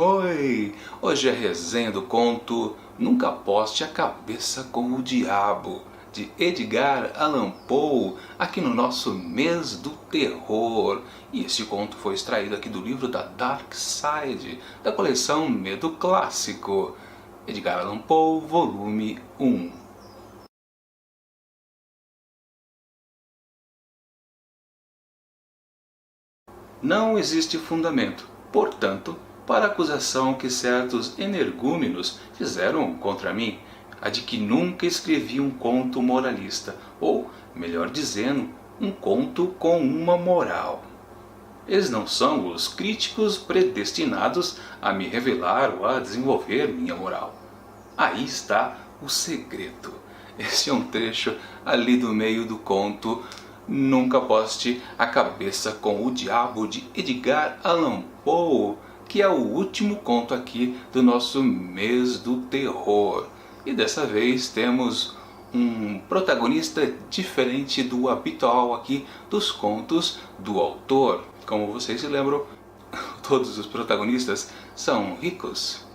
Oi! Hoje é a resenha do conto Nunca Aposte a Cabeça com o Diabo, de Edgar Allan Poe, aqui no nosso mês do terror. E este conto foi extraído aqui do livro da Dark Side, da coleção Medo Clássico. Edgar Allan Poe, volume 1. Não existe fundamento, portanto, para a acusação que certos energúmenos fizeram contra mim, a de que nunca escrevi um conto moralista, ou, melhor dizendo, um conto com uma moral. Eles não são os críticos predestinados a me revelar ou a desenvolver minha moral. Aí está o segredo. Este é um trecho ali do meio do conto Nunca Aposte a Cabeça com o Diabo, de Edgar Allan Poe, que é o último conto aqui do nosso mês do terror. E dessa vez temos um protagonista diferente do habitual aqui dos contos do autor. Como vocês se lembram, todos os protagonistas são ricos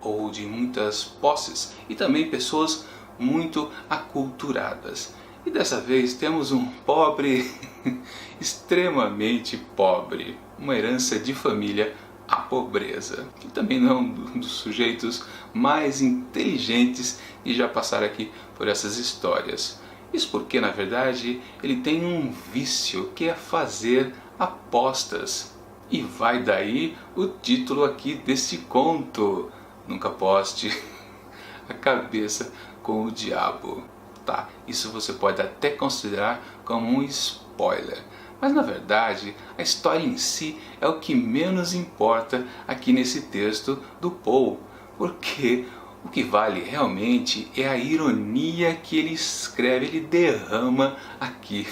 ou de muitas posses e também pessoas muito aculturadas. E dessa vez temos um pobre, extremamente pobre, uma herança de família, a pobreza, que também não é um dos sujeitos mais inteligentes que já passaram aqui por essas histórias. Isso porque, na verdade, ele tem um vício que é fazer apostas. E vai daí o título aqui desse conto, Nunca Aposte a Cabeça com o Diabo. Tá, isso você pode até considerar como um spoiler. Mas na verdade, a história em si é o que menos importa aqui nesse texto do Poe, porque o que vale realmente é a ironia que ele escreve, ele derrama aqui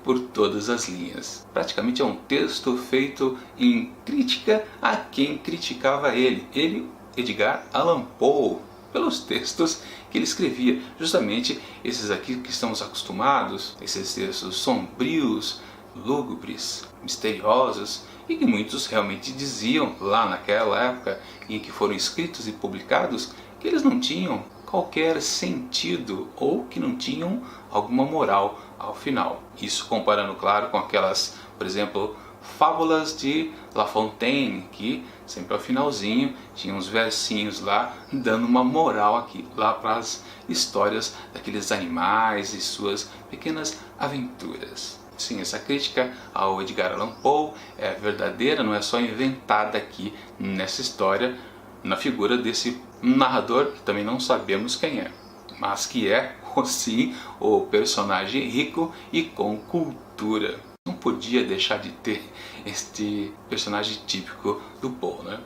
por todas as linhas. Praticamente é um texto feito em crítica a quem criticava ele, Edgar Allan Poe, pelos textos que ele escrevia, justamente esses aqui que estamos acostumados, esses textos sombrios, lúgubres, misteriosos, e que muitos realmente diziam lá naquela época em que foram escritos e publicados que eles não tinham qualquer sentido ou que não tinham alguma moral ao final. Isso comparando, claro, com aquelas, por exemplo, fábulas de La Fontaine, que sempre ao finalzinho tinha uns versinhos lá dando uma moral aqui, lá para as histórias daqueles animais e suas pequenas aventuras. Sim, essa crítica ao Edgar Allan Poe é verdadeira, não é só inventada aqui nessa história, na figura desse narrador que também não sabemos quem é, mas que é, sim, o personagem rico e com cultura. Não podia deixar de ter este personagem típico do Poe, né?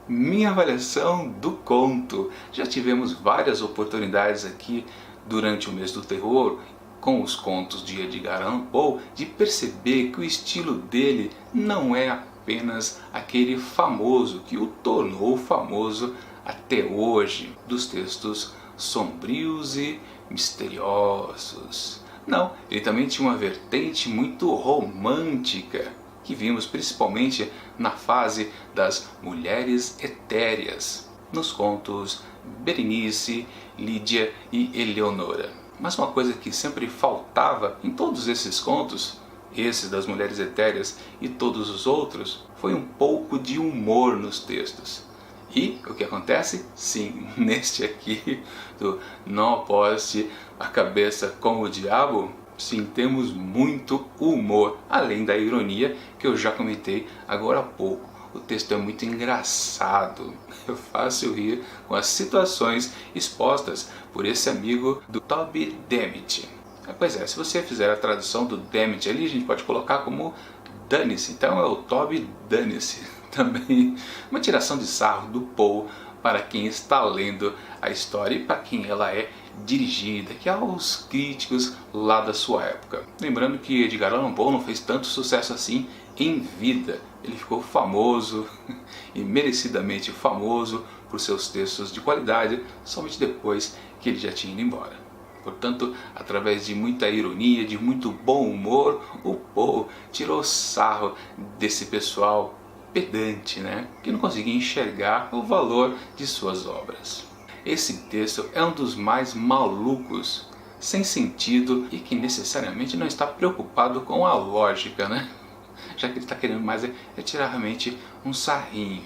Minha avaliação do conto. Já tivemos várias oportunidades aqui durante o mês do terror com os contos de Edgar Allan Poe de perceber que o estilo dele não é apenas aquele famoso que o tornou famoso até hoje, dos textos sombrios e misteriosos. Não, ele também tinha uma vertente muito romântica, que vimos principalmente na fase das mulheres etéreas, nos contos Berenice, Lídia e Eleonora. Mas uma coisa que sempre faltava em todos esses contos, esses das mulheres etéreas e todos os outros, foi um pouco de humor nos textos. E o que acontece? Sim, neste aqui, do Não Aposte a Cabeça com o Diabo, sim, temos muito humor, além da ironia que eu já comentei agora há pouco. O texto é muito engraçado, é fácil rir com as situações expostas por esse amigo do Toby Dammit. Pois é, se você fizer a tradução do Dammit ali, a gente pode colocar como dane-se, então é o Toby dane-se. Também uma tiração de sarro do Poe para quem está lendo a história e para quem ela é dirigida, que é aos críticos lá da sua época. Lembrando que Edgar Allan Poe não fez tanto sucesso assim em vida. Ele ficou famoso e merecidamente famoso por seus textos de qualidade somente depois que ele já tinha ido embora. Portanto, através de muita ironia, de muito bom humor, o Poe tirou sarro desse pessoal pedante, né? Que não conseguia enxergar o valor de suas obras. Esse texto é um dos mais malucos, sem sentido e que necessariamente não está preocupado com a lógica, né? Já que ele está querendo mais é tirar realmente um sarrinho.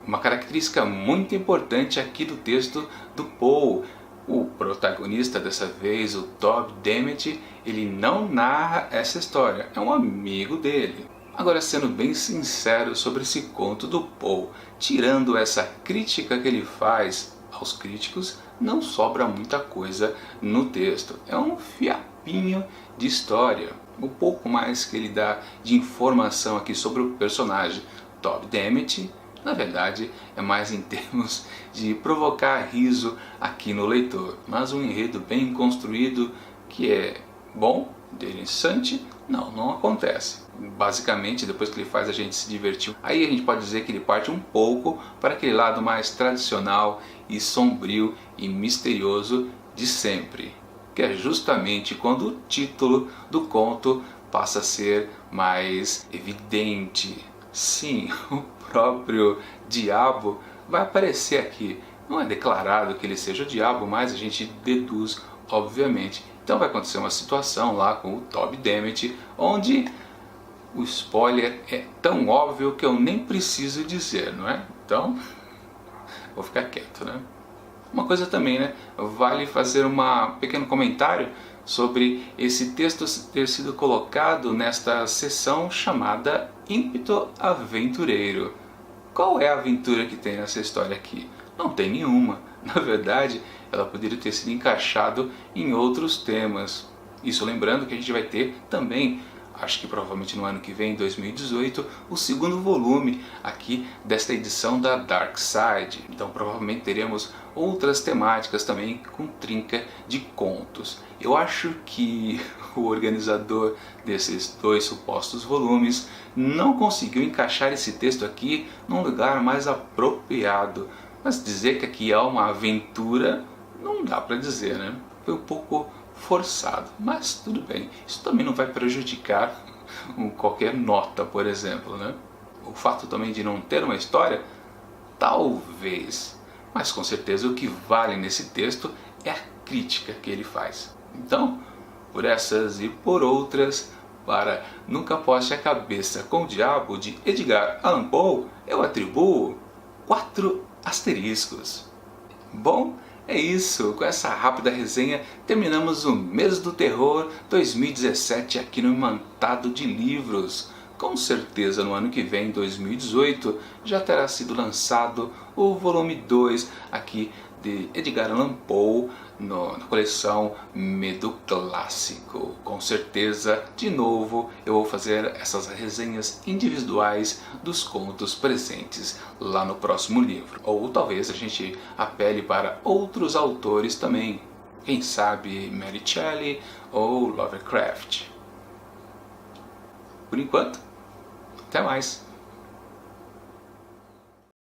Uma característica muito importante aqui do texto do Poe. O protagonista dessa vez, o Toby Demet, ele não narra essa história, é um amigo dele. Agora, sendo bem sincero sobre esse conto do Poe, tirando essa crítica que ele faz aos críticos, não sobra muita coisa no texto. É um fiapinho de história. O pouco mais que ele dá de informação aqui sobre o personagem Toby Demet, na verdade, é mais em termos de provocar riso aqui no leitor. Mas um enredo bem construído, que é bom, interessante, não acontece. Basicamente, depois que ele faz a gente se divertir, aí a gente pode dizer que ele parte um pouco para aquele lado mais tradicional e sombrio e misterioso de sempre, que é justamente quando o título do conto passa a ser mais evidente. Sim, o próprio diabo vai aparecer aqui. Não é declarado que ele seja o diabo, mas a gente deduz, obviamente. Então vai acontecer uma situação lá com o Toby Demet, onde o spoiler é tão óbvio que eu nem preciso dizer, não é? Então, vou ficar quieto, né? Uma coisa também, né? Vale fazer um pequeno comentário sobre esse texto ter sido colocado nesta seção chamada Ímpeto Aventureiro. Qual é a aventura que tem nessa história aqui? Não tem nenhuma. Na verdade, ela poderia ter sido encaixado em outros temas. Isso lembrando que a gente vai ter também, acho que provavelmente no ano que vem, em 2018, o segundo volume aqui desta edição da Dark Side. Então provavelmente teremos outras temáticas também com trinca de contos. Eu acho que o organizador desses dois supostos volumes não conseguiu encaixar esse texto aqui num lugar mais apropriado. Mas dizer que aqui há uma aventura não dá para dizer, né? Foi um pouco forçado, mas tudo bem. Isso também não vai prejudicar qualquer nota, por exemplo, né? O fato também de não ter uma história, talvez. Mas com certeza o que vale nesse texto é a crítica que ele faz. Então, por essas e por outras, para Nunca Poste a Cabeça com o Diabo, de Edgar Allan Poe, eu atribuo 4 asteriscos. Bom, é isso. Com essa rápida resenha, terminamos o Mês do Terror 2017 aqui no Imantado de Livros. Com certeza no ano que vem, 2018, já terá sido lançado o volume 2 aqui de Edgar Allan Poe na coleção Medo Clássico. Com certeza, de novo, eu vou fazer essas resenhas individuais dos contos presentes lá no próximo livro. Ou talvez a gente apele para outros autores também. Quem sabe Mary Shelley ou Lovecraft. Por enquanto, até mais!